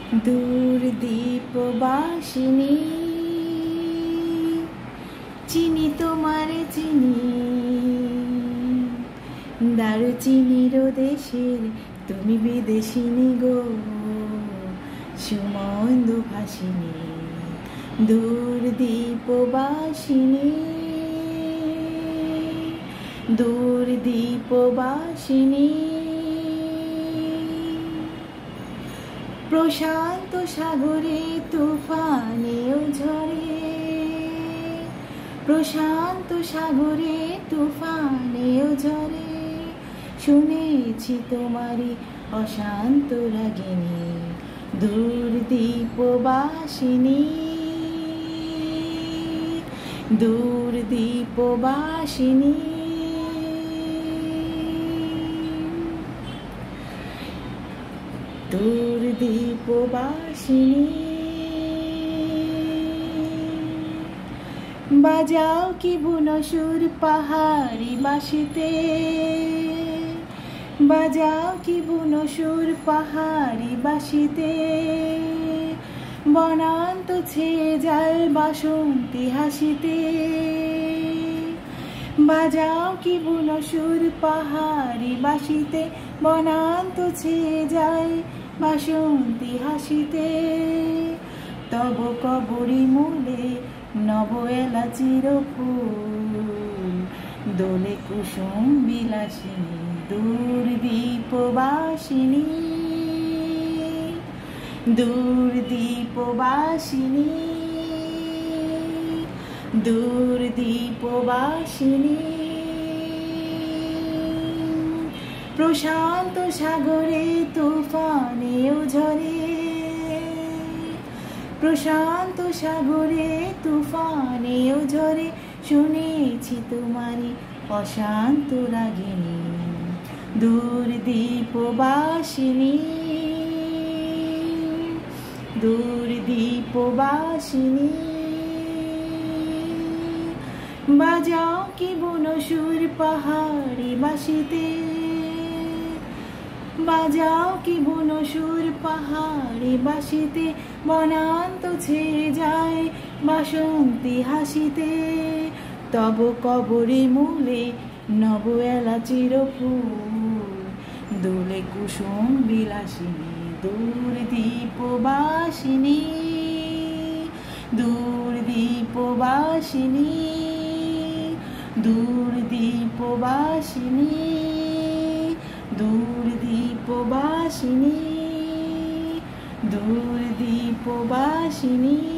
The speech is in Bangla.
দূর দীপবাসিনী চিনি তোমারে চিনি দারুচিনির দেশের তুমি বিদেশিনী গো সুমন্দ ভাসিনী দূর দীপবাসিনী দূর দীপবাসিনী প্রশান্ত সাগরে তুফানেও ঝরে প্রশান্ত সাগরে তুফানেও ঝরে শুনেছি তোমারই অশান্ত রাগিনী দূর দীপবাসিনী দূর দীপবাসিনী দূর দীপবাসিনী বাজাও কি বুনসুর পাহাড়ি বাঁশিতে বাজাও কি বুনসুর পাহাড়ি বাঁশিতে বনান্ত ছেয়ে যায় বাসন্তী হাসিতে বাজাও কি বুনসুর পাহাড়ি বাঁশিতে বনান্ত ছেয়ে যায় বাসন্তী হাসিতে তব কবরী মূলে নব এলাচির ফুল দোলে কুসুম বিলাসিনী দূর দীপবাসিনী দূর দীপবাসিনী দূর দীপবাসিনী প্রশান্ত সাগরে তুফানেও ঝরে প্রশান্ত সাগরে তুফানেও ঝরে শুনেছি তোমারই অশান্ত রাগিনী দূর দীপবাসিনী দূর দীপবাসিনী বাজাও কি বুনসুর পাহাড়ি বাঁশিতে বাজাও কি বুনসুর পাহাড়ি বাঁশিতে বনান্ত ছেয়ে যায় বাসন্তী হাসিতে তব কবরী মূলে নব এলাচির ফুল দোলে কুসুম বিলাসিনী দূর দীপবাসিনী দূর দীপবাসিনী দূর দীপবাসিনী দূর দীপবাসিনী দূর দীপবাসিনী।